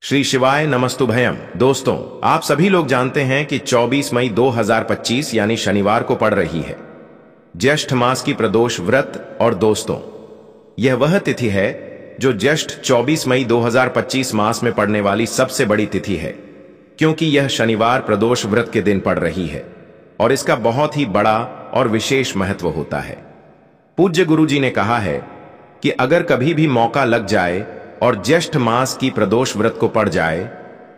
श्री शिवाय नमस्तुभयम। दोस्तों, आप सभी लोग जानते हैं कि 24 मई 2025 यानी शनिवार को पड़ रही है ज्येष्ठ मास की प्रदोष व्रत। और दोस्तों, यह वह तिथि है जो ज्येष्ठ 24 मई 2025 मास में पड़ने वाली सबसे बड़ी तिथि है, क्योंकि यह शनिवार प्रदोष व्रत के दिन पड़ रही है और इसका बहुत ही बड़ा और विशेष महत्व होता है। पूज्य गुरु जी ने कहा है कि अगर कभी भी मौका लग जाए और ज्येष्ठ मास की प्रदोष व्रत को पड़ जाए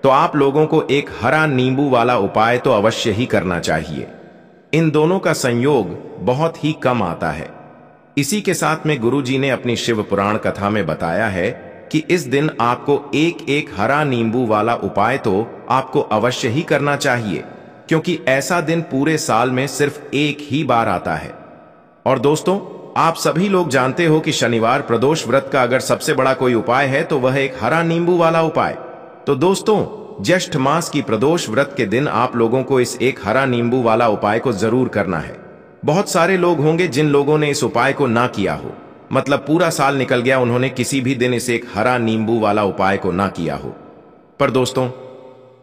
तो आप लोगों को एक हरा नींबू वाला उपाय तो अवश्य ही करना चाहिए। इन दोनों का संयोग बहुत ही कम आता है। इसी के साथ में गुरु जी ने अपनी शिव पुराण कथा में बताया है कि इस दिन आपको एक एक हरा नींबू वाला उपाय तो आपको अवश्य ही करना चाहिए, क्योंकि ऐसा दिन पूरे साल में सिर्फ एक ही बार आता है। और दोस्तों, आप सभी लोग जानते हो कि शनिवार प्रदोष व्रत का अगर सबसे बड़ा कोई उपाय है तो वह एक हरा नींबू वाला उपाय। तो दोस्तों, ज्येष्ठ मास की प्रदोष व्रत के दिन आप लोगों को इस एक हरा नींबू वाला उपाय को जरूर करना है। बहुत सारे लोग होंगे जिन लोगों ने इस उपाय को ना किया हो, मतलब पूरा साल निकल गया, उन्होंने किसी भी दिन इस एक हरा नींबू वाला उपाय को ना किया हो। पर दोस्तों,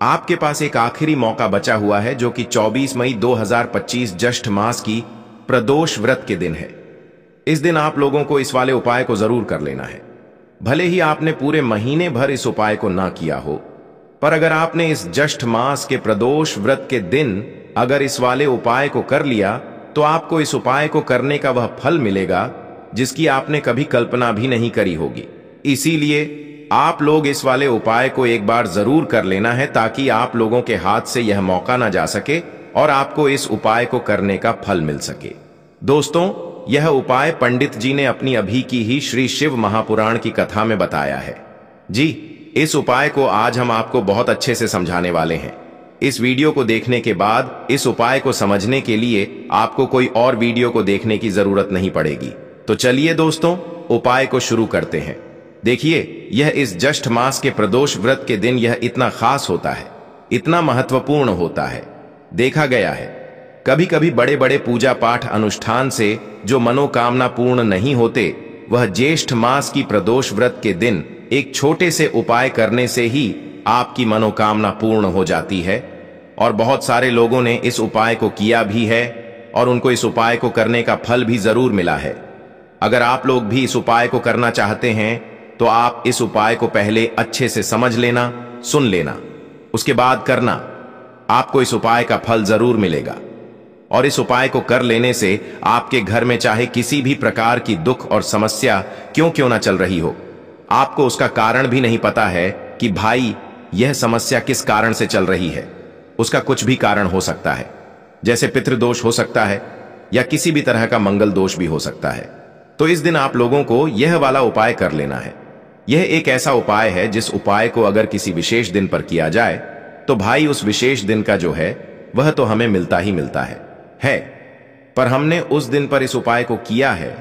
आपके पास एक आखिरी मौका बचा हुआ है, जो कि 24 मई 2025 ज्येष्ठ मास की प्रदोष व्रत के दिन है। इस दिन आप लोगों को इस वाले उपाय को जरूर कर लेना है। भले ही आपने पूरे महीने भर इस उपाय को ना किया हो, पर अगर आपने इस ज्येष्ठ मास के प्रदोष व्रत के दिन अगर इस वाले उपाय को कर लिया तो आपको इस उपाय को करने का वह फल मिलेगा जिसकी आपने कभी कल्पना भी नहीं करी होगी। इसीलिए आप लोग इस वाले उपाय को एक बार जरूर कर लेना है, ताकि आप लोगों के हाथ से यह मौका ना जा सके और आपको इस उपाय को करने का फल मिल सके। दोस्तों, यह उपाय पंडित जी ने अपनी अभी की ही श्री शिव महापुराण की कथा में बताया है। जी, इस उपाय को आज हम आपको बहुत अच्छे से समझाने वाले हैं। इस वीडियो को देखने के बाद इस उपाय को समझने के लिए आपको कोई और वीडियो को देखने की जरूरत नहीं पड़ेगी। तो चलिए दोस्तों, उपाय को शुरू करते हैं। देखिए, यह इस ज्येष्ठ मास के प्रदोष व्रत के दिन यह इतना खास होता है, इतना महत्वपूर्ण होता है। देखा गया है कभी कभी बड़े बड़े पूजा पाठ अनुष्ठान से जो मनोकामना पूर्ण नहीं होते, वह ज्येष्ठ मास की प्रदोष व्रत के दिन एक छोटे से उपाय करने से ही आपकी मनोकामना पूर्ण हो जाती है। और बहुत सारे लोगों ने इस उपाय को किया भी है और उनको इस उपाय को करने का फल भी जरूर मिला है। अगर आप लोग भी इस उपाय को करना चाहते हैं तो आप इस उपाय को पहले अच्छे से समझ लेना, सुन लेना, उसके बाद करना। आपको इस उपाय का फल जरूर मिलेगा। और इस उपाय को कर लेने से आपके घर में चाहे किसी भी प्रकार की दुख और समस्या क्यों ना चल रही हो, आपको उसका कारण भी नहीं पता है कि भाई यह समस्या किस कारण से चल रही है। उसका कुछ भी कारण हो सकता है, जैसे पितृदोष हो सकता है या किसी भी तरह का मंगल दोष भी हो सकता है। तो इस दिन आप लोगों को यह वाला उपाय कर लेना है। यह एक ऐसा उपाय है जिस उपाय को अगर किसी विशेष दिन पर किया जाए तो भाई उस विशेष दिन का जो है वह तो हमें मिलता ही मिलता है। पर हमने उस दिन पर इस उपाय को किया है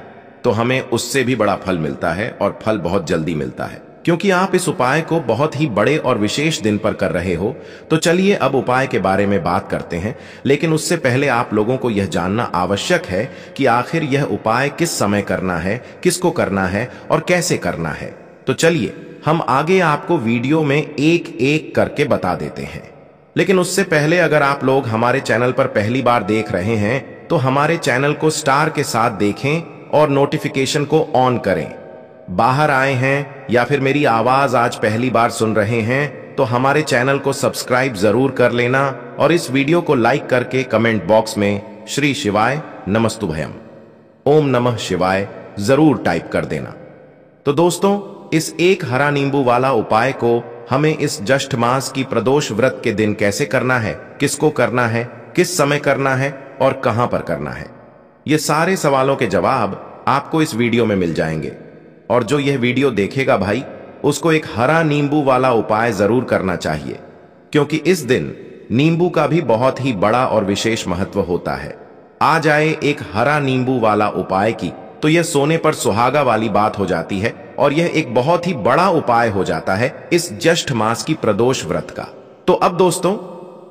तो हमें उससे भी बड़ा फल मिलता है, और फल बहुत जल्दी मिलता है, क्योंकि आप इस उपाय को बहुत ही बड़े और विशेष दिन पर कर रहे हो। तो चलिए अब उपाय के बारे में बात करते हैं, लेकिन उससे पहले आप लोगों को यह जानना आवश्यक है कि आखिर यह उपाय किस समय करना है, किसको करना है और कैसे करना है। तो चलिए हम आगे आपको वीडियो में एक एक करके बता देते हैं। लेकिन उससे पहले अगर आप लोग हमारे चैनल पर पहली बार देख रहे हैं तो हमारे चैनल को स्टार के साथ देखें और नोटिफिकेशन को ऑन करें। बाहर आए हैं या फिर मेरी आवाज आज पहली बार सुन रहे हैं तो हमारे चैनल को सब्सक्राइब जरूर कर लेना, और इस वीडियो को लाइक करके कमेंट बॉक्स में श्री शिवाय नमस्तुभयम, ओम नमः शिवाय जरूर टाइप कर देना। तो दोस्तों, इस एक हरा नींबू वाला उपाय को हमें इस ज्येष्ठ मास की प्रदोष व्रत के दिन कैसे करना है, किसको करना है, किस समय करना है और कहां पर करना है, ये सारे सवालों के जवाब आपको इस वीडियो में मिल जाएंगे। और जो यह वीडियो देखेगा भाई, उसको एक हरा नींबू वाला उपाय जरूर करना चाहिए, क्योंकि इस दिन नींबू का भी बहुत ही बड़ा और विशेष महत्व होता है। आ जाए एक हरा नींबू वाला उपाय की तो यह सोने पर सुहागा वाली बात हो जाती है, और यह एक बहुत ही बड़ा उपाय हो जाता है इस ज्येष्ठ मास की प्रदोष व्रत का। तो अब दोस्तों,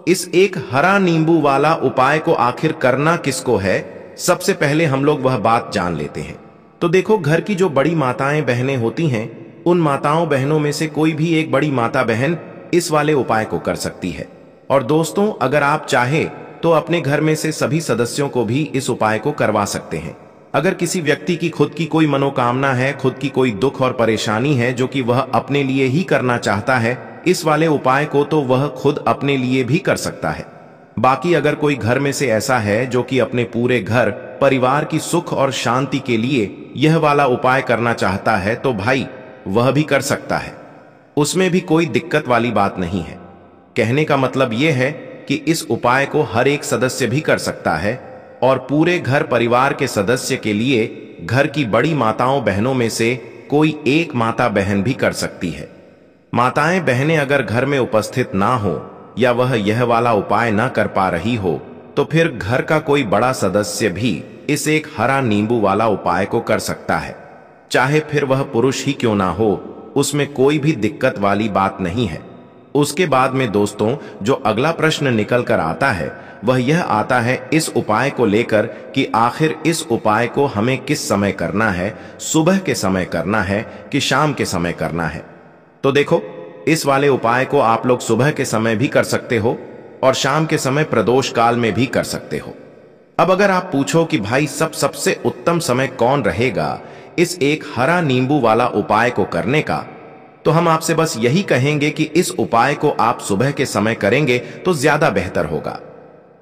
इस एक हरा नींबू वाला उपाय को आखिर करना किसको है, सबसे पहले हम लोग वह बात जान लेते हैं। तो देखो, घर की जो बड़ी माताएं बहनें होती हैं उन माताओं बहनों में से कोई भी एक बड़ी माता बहन इस वाले उपाय को कर सकती है। और दोस्तों, अगर आप चाहे तो अपने घर में से सभी सदस्यों को भी इस उपाय को करवा सकते हैं। अगर किसी व्यक्ति की खुद की कोई मनोकामना है, खुद की कोई दुख और परेशानी है जो कि वह अपने लिए ही करना चाहता है, इस वाले उपाय को तो वह खुद अपने लिए भी कर सकता है। बाकी अगर कोई घर में से ऐसा है जो कि अपने पूरे घर परिवार की सुख और शांति के लिए यह वाला उपाय करना चाहता है, तो भाई वह भी कर सकता है। उसमें भी कोई दिक्कत वाली बात नहीं है। कहने का मतलब यह है कि इस उपाय को हर एक सदस्य भी कर सकता है और पूरे घर परिवार के सदस्य के लिए घर की बड़ी माताओं बहनों में से कोई एक माता बहन भी कर सकती है। माताएं बहनें अगर घर में उपस्थित ना हो या वह यह वाला उपाय ना कर पा रही हो, तो फिर घर का कोई बड़ा सदस्य भी इस एक हरा नींबू वाला उपाय को कर सकता है। चाहे फिर वह पुरुष ही क्यों ना हो, उसमें कोई भी दिक्कत वाली बात नहीं है। उसके बाद में दोस्तों, जो अगला प्रश्न निकल कर आता है वह यह आता है इस उपाय को लेकर कि आखिर इस उपाय को हमें किस समय करना है, सुबह के समय करना है कि शाम के समय करना है। तो देखो, इस वाले उपाय को आप लोग सुबह के समय भी कर सकते हो और शाम के समय प्रदोष काल में भी कर सकते हो। अब अगर आप पूछो कि भाई सबसे उत्तम समय कौन रहेगा इस एक हरा नींबू वाला उपाय को करने का, तो हम आपसे बस यही कहेंगे कि इस उपाय को आप सुबह के समय करेंगे तो ज्यादा बेहतर होगा।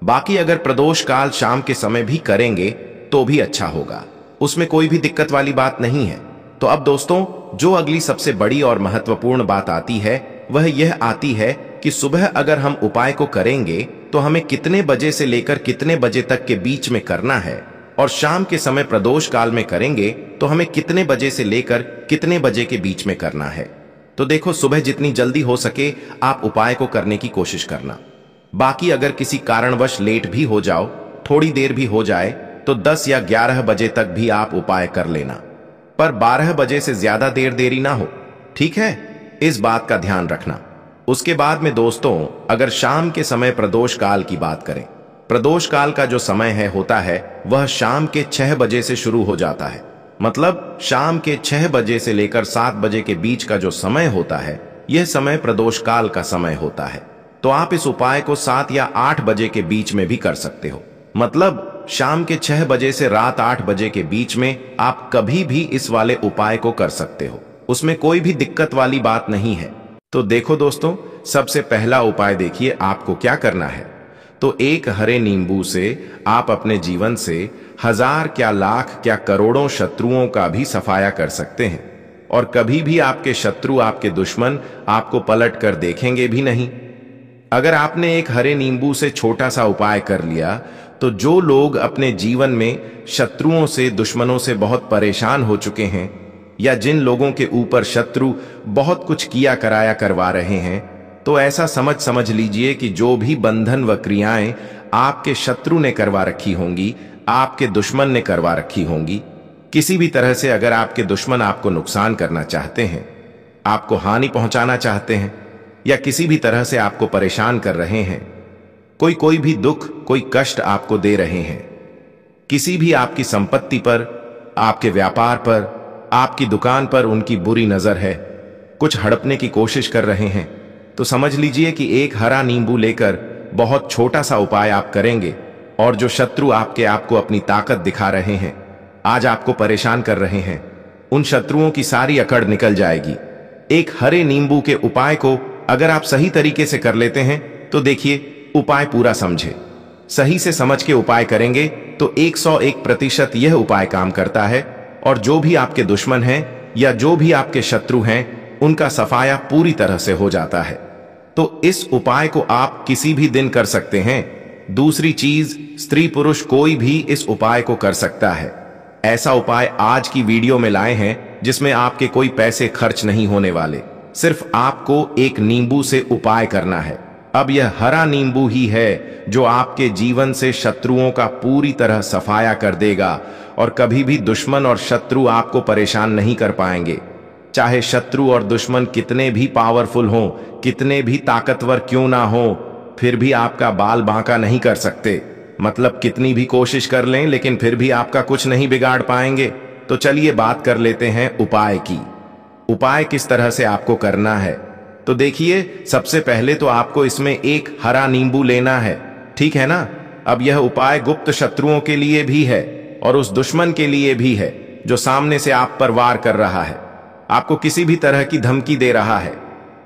बाकी अगर प्रदोष काल शाम के समय भी करेंगे तो भी अच्छा होगा, उसमें कोई भी दिक्कत वाली बात नहीं है। तो अब दोस्तों, जो अगली सबसे बड़ी और महत्वपूर्ण बात आती है वह यह आती है कि सुबह अगर हम उपाय को करेंगे तो हमें कितने बजे से लेकर कितने बजे तक के बीच में करना है, और शाम के समय प्रदोष काल में करेंगे तो हमें कितने बजे से लेकर कितने बजे के बीच में करना है। तो देखो, सुबह जितनी जल्दी हो सके आप उपाय को करने की कोशिश करना। बाकी अगर किसी कारणवश लेट भी हो जाओ, थोड़ी देर भी हो जाए, तो 10 या 11 बजे तक भी आप उपाय कर लेना, पर 12 बजे से ज्यादा देरी ना हो, ठीक है? इस बात का ध्यान रखना। उसके बाद में दोस्तों, अगर शाम के समय प्रदोष काल की बात करें, प्रदोष काल का जो समय होता है वह शाम के 6 बजे से शुरू हो जाता है। मतलब शाम के 6 बजे से लेकर 7 बजे के बीच का जो समय होता है, यह समय प्रदोष काल का समय होता है। तो आप इस उपाय को 7 या 8 बजे के बीच में भी कर सकते हो। मतलब शाम के 6 बजे से रात 8 बजे के बीच में आप कभी भी इस वाले उपाय को कर सकते हो, उसमें कोई भी दिक्कत वाली बात नहीं है। तो देखो दोस्तों, सबसे पहला उपाय देखिए आपको क्या करना है। तो एक हरे नींबू से आप अपने जीवन से 1000 क्या लाख क्या करोड़ों शत्रुओं का भी सफाया कर सकते हैं, और कभी भी आपके शत्रु, आपके दुश्मन आपको पलट कर देखेंगे भी नहीं। अगर आपने एक हरे नींबू से छोटा सा उपाय कर लिया, तो जो लोग अपने जीवन में शत्रुओं से, दुश्मनों से बहुत परेशान हो चुके हैं, या जिन लोगों के ऊपर शत्रु बहुत कुछ किया कराया करवा रहे हैं, तो ऐसा समझ लीजिए कि जो भी बंधन व क्रियाएं आपके शत्रु ने करवा रखी होंगी, आपके दुश्मन ने करवा रखी होंगी, किसी भी तरह से अगर आपके दुश्मन आपको नुकसान करना चाहते हैं, आपको हानि पहुंचाना चाहते हैं, या किसी भी तरह से आपको परेशान कर रहे हैं, कोई भी दुख, कोई कष्ट आपको दे रहे हैं, किसी भी आपकी संपत्ति पर, आपके व्यापार पर, आपकी दुकान पर उनकी बुरी नजर है, कुछ हड़पने की कोशिश कर रहे हैं, तो समझ लीजिए कि एक हरा नींबू लेकर बहुत छोटा सा उपाय आप करेंगे, और जो शत्रु आपको अपनी ताकत दिखा रहे हैं, आज आपको परेशान कर रहे हैं, उन शत्रुओं की सारी अकड़ निकल जाएगी। एक हरे नींबू के उपाय को अगर आप सही तरीके से कर लेते हैं, तो देखिए, उपाय पूरा समझे, सही से समझ के उपाय करेंगे तो 101% यह उपाय काम करता है, और जो भी आपके दुश्मन हैं या जो भी आपके शत्रु हैं, उनका सफाया पूरी तरह से हो जाता है। तो इस उपाय को आप किसी भी दिन कर सकते हैं। दूसरी चीज, स्त्री पुरुष कोई भी इस उपाय को कर सकता है। ऐसा उपाय आज की वीडियो में लाए हैं जिसमें आपके कोई पैसे खर्च नहीं होने वाले, सिर्फ आपको एक नींबू से उपाय करना है। अब यह हरा नींबू ही है जो आपके जीवन से शत्रुओं का पूरी तरह सफाया कर देगा, और कभी भी दुश्मन और शत्रु आपको परेशान नहीं कर पाएंगे। चाहे शत्रु और दुश्मन कितने भी पावरफुल हों, कितने भी ताकतवर क्यों ना हो, फिर भी आपका बाल बांका नहीं कर सकते। मतलब कितनी भी कोशिश कर लें, लेकिन फिर भी आपका कुछ नहीं बिगाड़ पाएंगे। तो चलिए बात कर लेते हैं उपाय की। उपाय किस तरह से आपको करना है, तो देखिए, सबसे पहले तो आपको इसमें एक हरा नींबू लेना है, ठीक है ना। अब यह उपाय गुप्त शत्रुओं के लिए भी है और उस दुश्मन के लिए भी है जो सामने से आप पर वार कर रहा है, आपको किसी भी तरह की धमकी दे रहा है,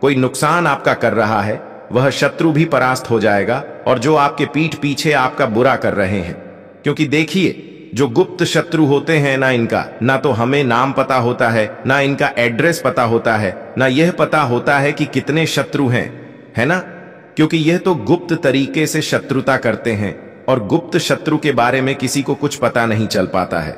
कोई नुकसान आपका कर रहा है। वह शत्रु भी परास्त हो जाएगा और जो आपके पीठ पीछे आपका बुरा कर रहे हैं। क्योंकि देखिए, जो गुप्त शत्रु होते हैं ना तो हमें नाम पता होता है, ना इनका एड्रेस पता होता है, ना यह पता होता है कि कितने शत्रु हैं, है ना। क्योंकि यह तो गुप्त तरीके से शत्रुता करते हैं और गुप्त शत्रु के बारे में किसी को कुछ पता नहीं चल पाता है।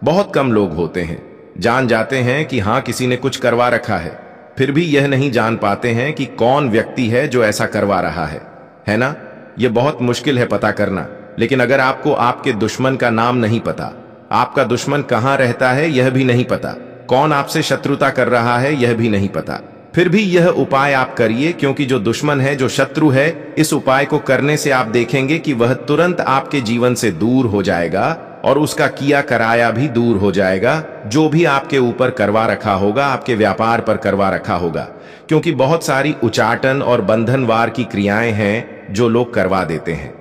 बहुत कम लोग होते हैं जान जाते हैं कि हाँ, किसी ने कुछ करवा रखा है, फिर भी यह नहीं जान पाते हैं कि कौन व्यक्ति है जो ऐसा करवा रहा है ना। यह बहुत मुश्किल है पता करना। लेकिन अगर आपको आपके दुश्मन का नाम नहीं पता, आपका दुश्मन कहां रहता है यह भी नहीं पता, कौन आपसे शत्रुता कर रहा है यह भी नहीं पता, फिर भी यह उपाय आप करिए। क्योंकि जो दुश्मन है, जो शत्रु है, इस उपाय को करने से आप देखेंगे कि वह तुरंत आपके जीवन से दूर हो जाएगा और उसका किया कराया भी दूर हो जाएगा। जो भी आपके ऊपर करवा रखा होगा, आपके व्यापार पर करवा रखा होगा। क्योंकि बहुत सारी उचाटन और बंधनवार की क्रियाएं हैं जो लोग करवा देते हैं।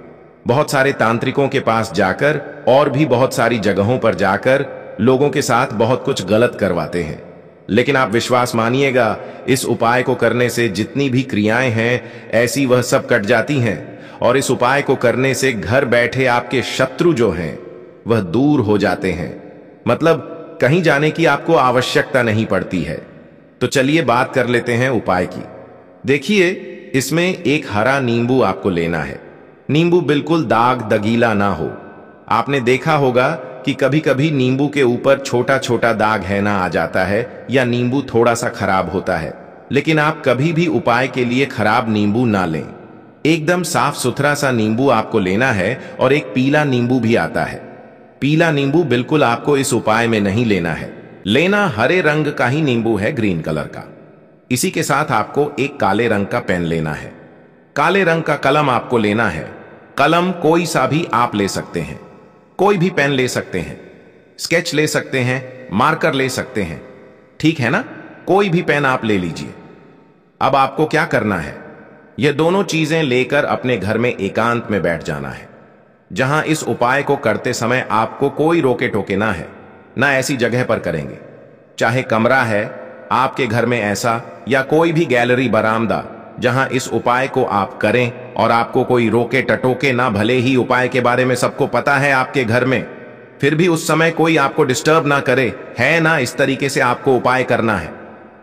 बहुत सारे तांत्रिकों के पास जाकर और भी बहुत सारी जगहों पर जाकर लोगों के साथ बहुत कुछ गलत करवाते हैं। लेकिन आप विश्वास मानिएगा, इस उपाय को करने से जितनी भी क्रियाएं हैं ऐसी वह सब कट जाती हैं और इस उपाय को करने से घर बैठे आपके शत्रु जो हैं वह दूर हो जाते हैं। मतलब कहीं जाने की आपको आवश्यकता नहीं पड़ती है। तो चलिए बात कर लेते हैं उपाय की। देखिए, इसमें एक हरा नींबू आपको लेना है। नींबू बिल्कुल दाग दगीला ना हो। आपने देखा होगा कि कभी कभी नींबू के ऊपर छोटा छोटा दाग है ना आ जाता है, या नींबू थोड़ा सा खराब होता है। लेकिन आप कभी भी उपाय के लिए खराब नींबू ना लें। एकदम साफ सुथरा सा नींबू आपको लेना है। और एक पीला नींबू भी आता है। पीला नींबू बिल्कुल आपको इस उपाय में नहीं लेना है। लेना हरे रंग का ही नींबू है, ग्रीन कलर का। इसी के साथ आपको एक काले रंग का पेन लेना है। काले रंग का कलम आपको लेना है। कलम कोई सा भी आप ले सकते हैं, कोई भी पेन ले सकते हैं, स्केच ले सकते हैं, मार्कर ले सकते हैं, ठीक है ना। कोई भी पेन आप ले लीजिए। अब आपको क्या करना है, यह दोनों चीजें लेकर अपने घर में एकांत में बैठ जाना है, जहां इस उपाय को करते समय आपको कोई रोके टोके ना है। ना ऐसी जगह पर करेंगे, चाहे कमरा है आपके घर में ऐसा, या कोई भी गैलरी बरामदा जहां इस उपाय को आप करें और आपको कोई रोके टटोके ना। भले ही उपाय के बारे में सबको पता है आपके घर में, फिर भी उस समय कोई आपको डिस्टर्ब ना करे, है ना। इस तरीके से आपको उपाय करना है।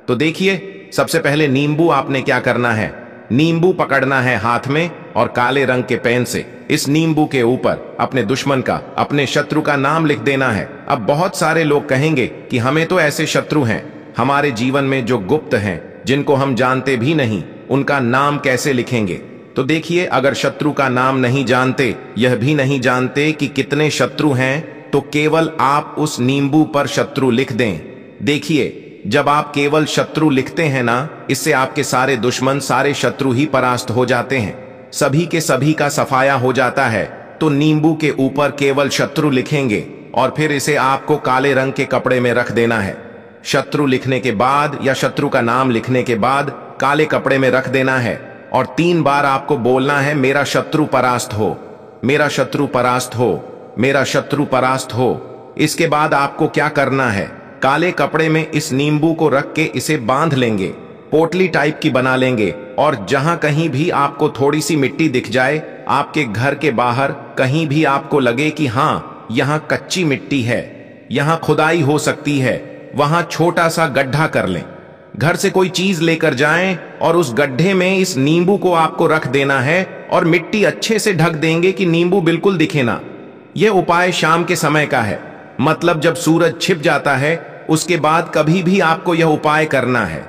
तो देखिए, सबसे पहले नींबू आपने क्या करना है, नींबू पकड़ना है हाथ में और काले रंग के पेन से इस नींबू के ऊपर अपने दुश्मन का, अपने शत्रु का नाम लिख देना है। अब बहुत सारे लोग कहेंगे कि हमें तो ऐसे शत्रु हैं हमारे जीवन में जो गुप्त हैं, जिनको हम जानते भी नहीं, उनका नाम कैसे लिखेंगे। तो देखिए, अगर शत्रु का नाम नहीं जानते, यह भी नहीं जानते कि कितने शत्रु हैं, तो केवल आप उस नींबू पर शत्रु लिख दें। देखिए, जब आप केवल शत्रु लिखते हैं ना, इससे आपके सारे दुश्मन, सारे शत्रु ही परास्त हो जाते हैं, सभी के सभी का सफाया हो जाता है। तो नींबू के ऊपर केवल शत्रु लिखेंगे और फिर इसे आपको काले रंग के कपड़े में रख देना है। शत्रु लिखने के बाद या शत्रु का नाम लिखने के बाद काले कपड़े में रख देना है और 3 बार आपको बोलना है, मेरा शत्रु परास्त हो, मेरा शत्रु परास्त हो, मेरा शत्रु परास्त हो। इसके बाद आपको क्या करना है, काले कपड़े में इस नींबू को रख के इसे बांध लेंगे, पोटली टाइप की बना लेंगे। और जहां कहीं भी आपको थोड़ी सी मिट्टी दिख जाए, आपके घर के बाहर कहीं भी आपको लगे कि हां, यहां कच्ची मिट्टी है, यहां खुदाई हो सकती है, वहां छोटा सा गड्ढा कर लें। घर से कोई चीज लेकर जाएं और उस गड्ढे में इस नींबू को आपको रख देना है और मिट्टी अच्छे से ढक देंगे कि नींबू बिल्कुल दिखे ना। यह उपाय शाम के समय का है, मतलब जब सूरज छिप जाता है उसके बाद कभी भी आपको यह उपाय करना है।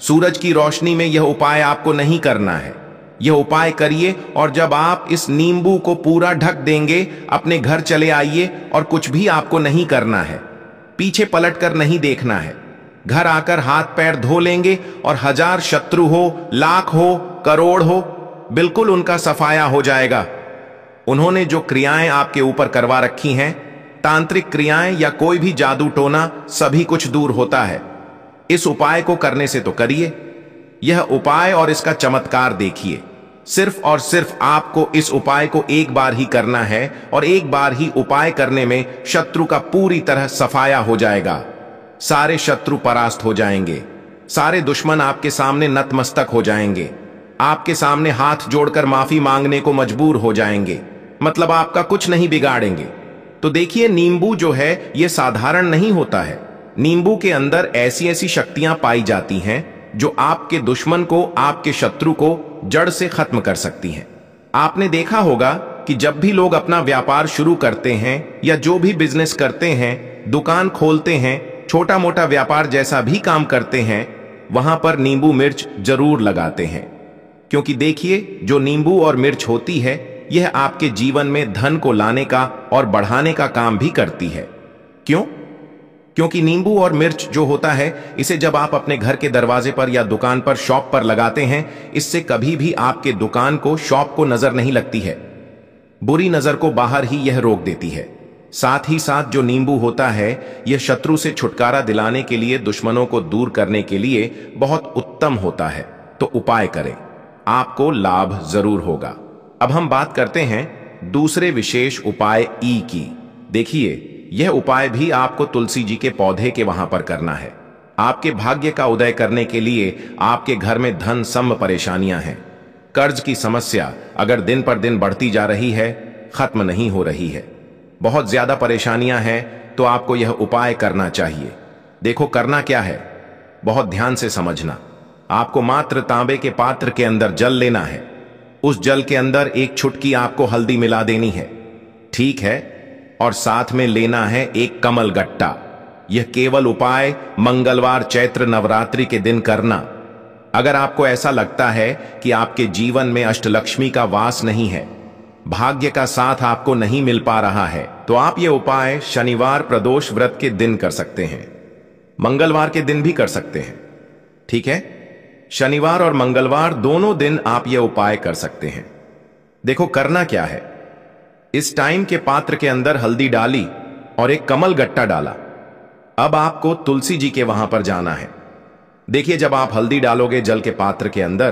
सूरज की रोशनी में यह उपाय आपको नहीं करना है। यह उपाय करिए और जब आप इस नींबू को पूरा ढक देंगे, अपने घर चले आइए और कुछ भी आपको नहीं करना है, पीछे पलटकर नहीं देखना है। घर आकर हाथ पैर धो लेंगे और 1000 शत्रु हो, लाख हो, करोड़ हो, बिल्कुल उनका सफाया हो जाएगा। उन्होंने जो क्रियाएं आपके ऊपर करवा रखी हैं, तांत्रिक क्रियाएं या कोई भी जादू टोना, सभी कुछ दूर होता है। इस उपाय को करने से तो करिए। यह उपाय और इसका चमत्कार देखिए। सिर्फ और सिर्फ आपको इस उपाय को एक बार ही करना है और एक बार ही उपाय करने में शत्रु का पूरी तरह सफाया हो जाएगा। सारे शत्रु परास्त हो जाएंगे। सारे दुश्मन आपके सामने नतमस्तक हो जाएंगे। आपके सामने हाथ जोड़कर माफी मांगने को मजबूर हो जाएंगे। मतलब आपका कुछ नहीं बिगाड़ेंगे। तो देखिए, नींबू जो है यह साधारण नहीं होता है। नींबू के अंदर ऐसी ऐसी शक्तियां पाई जाती हैं जो आपके दुश्मन को, आपके शत्रु को जड़ से खत्म कर सकती हैं। आपने देखा होगा कि जब भी लोग अपना व्यापार शुरू करते हैं या जो भी बिजनेस करते हैं, दुकान खोलते हैं, छोटा मोटा व्यापार जैसा भी काम करते हैं, वहां पर नींबू मिर्च जरूर लगाते हैं। क्योंकि देखिए, जो नींबू और मिर्च होती है यह आपके जीवन में धन को लाने का और बढ़ाने का काम भी करती है। क्यों? क्योंकि नींबू और मिर्च जो होता है, इसे जब आप अपने घर के दरवाजे पर या दुकान पर, शॉप पर लगाते हैं, इससे कभी भी आपके दुकान को, शॉप को नजर नहीं लगती है। बुरी नजर को बाहर ही यह रोक देती है। साथ ही साथ जो नींबू होता है यह शत्रु से छुटकारा दिलाने के लिए, दुश्मनों को दूर करने के लिए बहुत उत्तम होता है। तो उपाय करें, आपको लाभ जरूर होगा। अब हम बात करते हैं दूसरे विशेष उपाय ई की। देखिए, यह उपाय भी आपको तुलसी जी के पौधे के वहां पर करना है। आपके भाग्य का उदय करने के लिए आपके घर में धन सम परेशानियां हैं। कर्ज की समस्या अगर दिन पर दिन बढ़ती जा रही है, खत्म नहीं हो रही है, बहुत ज्यादा परेशानियां हैं, तो आपको यह उपाय करना चाहिए। देखो करना क्या है, बहुत ध्यान से समझना। आपको मात्र तांबे के पात्र के अंदर जल लेना है। उस जल के अंदर एक चुटकी आपको हल्दी मिला देनी है, ठीक है? और साथ में लेना है एक कमल गट्टा। यह केवल उपाय मंगलवार चैत्र नवरात्रि के दिन करना। अगर आपको ऐसा लगता है कि आपके जीवन में अष्टलक्ष्मी का वास नहीं है, भाग्य का साथ आपको नहीं मिल पा रहा है, तो आप यह उपाय शनिवार प्रदोष व्रत के दिन कर सकते हैं। मंगलवार के दिन भी कर सकते हैं, ठीक है? शनिवार और मंगलवार दोनों दिन आप यह उपाय कर सकते हैं। देखो करना क्या है, इस टाइम के पात्र के अंदर हल्दी डाली और एक कमल गट्टा डाला। अब आपको तुलसी जी के वहां पर जाना है। देखिए, जब आप हल्दी डालोगे जल के पात्र के अंदर,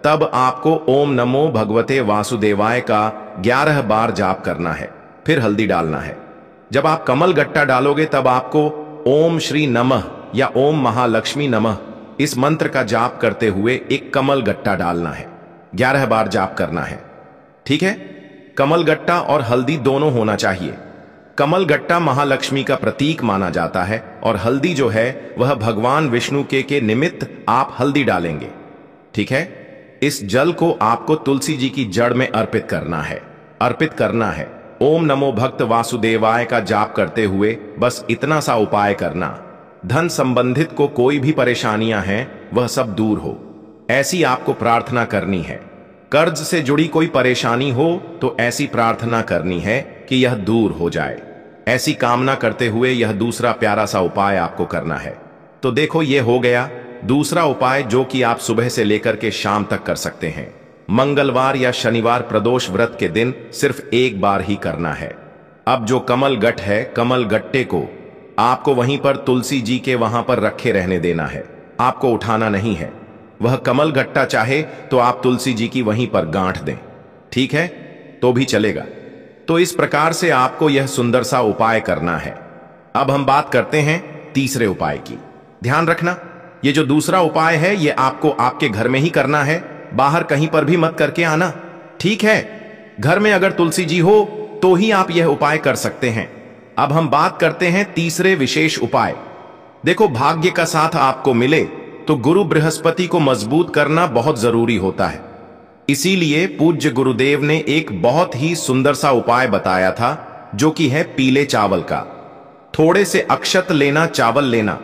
तब आपको ओम नमो भगवते वासुदेवाय का 11 बार जाप करना है, फिर हल्दी डालना है। जब आप कमल गट्टा डालोगे तब आपको ओम श्री नमः या ओम महालक्ष्मी नमः इस मंत्र का जाप करते हुए एक कमल गट्टा डालना है, 11 बार जाप करना है, ठीक है? कमल गट्टा और हल्दी दोनों होना चाहिए। कमल गट्टा महालक्ष्मी का प्रतीक माना जाता है और हल्दी जो है वह भगवान विष्णु के निमित्त आप हल्दी डालेंगे, ठीक है? इस जल को आपको तुलसी जी की जड़ में अर्पित करना है। ओम नमो भक्त वासुदेवाय का जाप करते हुए बस इतना सा उपाय करना। धन संबंधित को कोई भी परेशानियां हैं वह सब दूर हो, ऐसी आपको प्रार्थना करनी है। कर्ज से जुड़ी कोई परेशानी हो तो ऐसी प्रार्थना करनी है कि यह दूर हो जाए। ऐसी कामना करते हुए यह दूसरा प्यारा सा उपाय आपको करना है। तो देखो, यह हो गया दूसरा उपाय जो कि आप सुबह से लेकर के शाम तक कर सकते हैं। मंगलवार या शनिवार प्रदोष व्रत के दिन सिर्फ एक बार ही करना है। अब जो कमल गट्ट है, कमल गट्टे को आपको वहीं पर तुलसी जी के वहां पर रखे रहने देना है, आपको उठाना नहीं है। वह कमल गट्टा चाहे तो आप तुलसी जी की वहीं पर गांठ दें, ठीक है? तो भी चलेगा। तो इस प्रकार से आपको यह सुंदर सा उपाय करना है। अब हम बात करते हैं तीसरे उपाय की। ध्यान रखना, ये जो दूसरा उपाय है ये आपको आपके घर में ही करना है, बाहर कहीं पर भी मत करके आना, ठीक है? घर में अगर तुलसी जी हो तो ही आप यह उपाय कर सकते हैं। अब हम बात करते हैं तीसरे विशेष उपाय। देखो, भाग्य का साथ आपको मिले तो गुरु बृहस्पति को मजबूत करना बहुत जरूरी होता है। इसीलिए पूज्य गुरुदेव ने एक बहुत ही सुंदर सा उपाय बताया था, जो कि है पीले चावल का। थोड़े से अक्षत लेना, चावल लेना।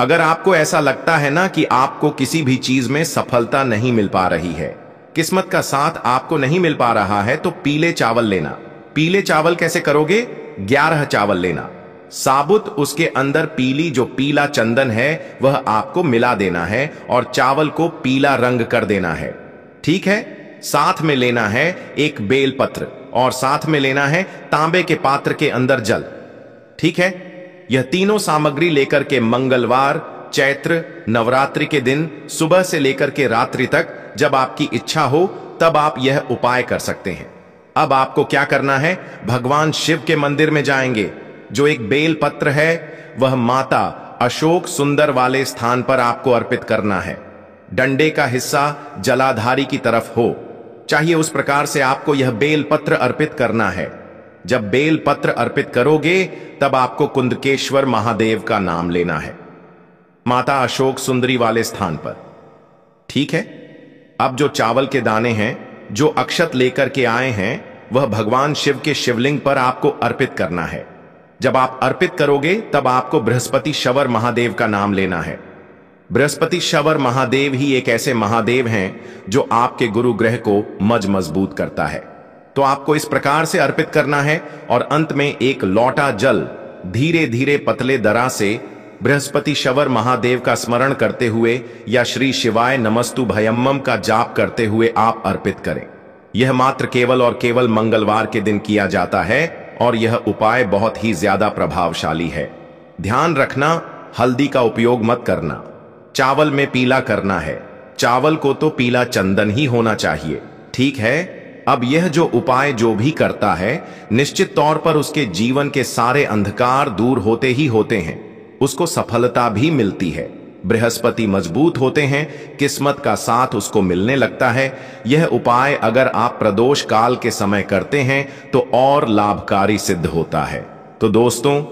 अगर आपको ऐसा लगता है ना कि आपको किसी भी चीज में सफलता नहीं मिल पा रही है, किस्मत का साथ आपको नहीं मिल पा रहा है, तो पीले चावल लेना। पीले चावल कैसे करोगे? 11 चावल लेना, साबुत उसके अंदर पीली जो पीला चंदन है वह आपको मिला देना है और चावल को पीला रंग कर देना है, ठीक है? साथ में लेना है एक बेल पत्र और साथ में लेना है तांबे के पात्र के अंदर जल, ठीक है? यह तीनों सामग्री लेकर के मंगलवार चैत्र नवरात्रि के दिन सुबह से लेकर के रात्रि तक जब आपकी इच्छा हो तब आप यह उपाय कर सकते हैं। अब आपको क्या करना है, भगवान शिव के मंदिर में जाएंगे। जो एक बेल पत्र है वह माता अशोक सुंदर वाले स्थान पर आपको अर्पित करना है। डंडे का हिस्सा जलाधारी की तरफ हो चाहिए, उस प्रकार से आपको यह बेल पत्र अर्पित करना है। जब बेल पत्र अर्पित करोगे तब आपको कुंदकेश्वर महादेव का नाम लेना है, माता अशोक सुंदरी वाले स्थान पर। ठीक है। अब जो चावल के दाने हैं, जो अक्षत लेकर के आए हैं, वह भगवान शिव के शिवलिंग पर आपको अर्पित करना है। जब आप अर्पित करोगे तब आपको बृहस्पति शवर महादेव का नाम लेना है। बृहस्पति शवर महादेव ही एक ऐसे महादेव हैं जो आपके गुरु ग्रह को मजबूत करता है। तो आपको इस प्रकार से अर्पित करना है और अंत में एक लौटा जल धीरे धीरे पतले दरा से बृहस्पति शवर महादेव का स्मरण करते हुए या श्री शिवाय नमस्तु भयम्मम का जाप करते हुए आप अर्पित करें। यह मात्र केवल और केवल मंगलवार के दिन किया जाता है और यह उपाय बहुत ही ज्यादा प्रभावशाली है। ध्यान रखना, हल्दी का उपयोग मत करना। चावल में पीला करना है। चावल को तो पीला चंदन ही होना चाहिए। ठीक है। अब यह जो उपाय जो भी करता है, निश्चित तौर पर उसके जीवन के सारे अंधकार दूर होते ही होते हैं, उसको सफलता भी मिलती है। बृहस्पति मजबूत होते हैं, किस्मत का साथ उसको मिलने लगता है। यह उपाय अगर आप प्रदोष काल के समय करते हैं तो और लाभकारी सिद्ध होता है। तो दोस्तों,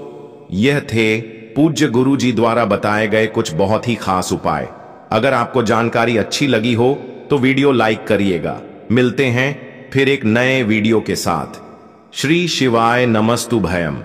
यह थे पूज्य गुरु जी द्वारा बताए गए कुछ बहुत ही खास उपाय। अगर आपको जानकारी अच्छी लगी हो तो वीडियो लाइक करिएगा। मिलते हैं फिर एक नए वीडियो के साथ। श्री शिवाय नमस्तु भयम।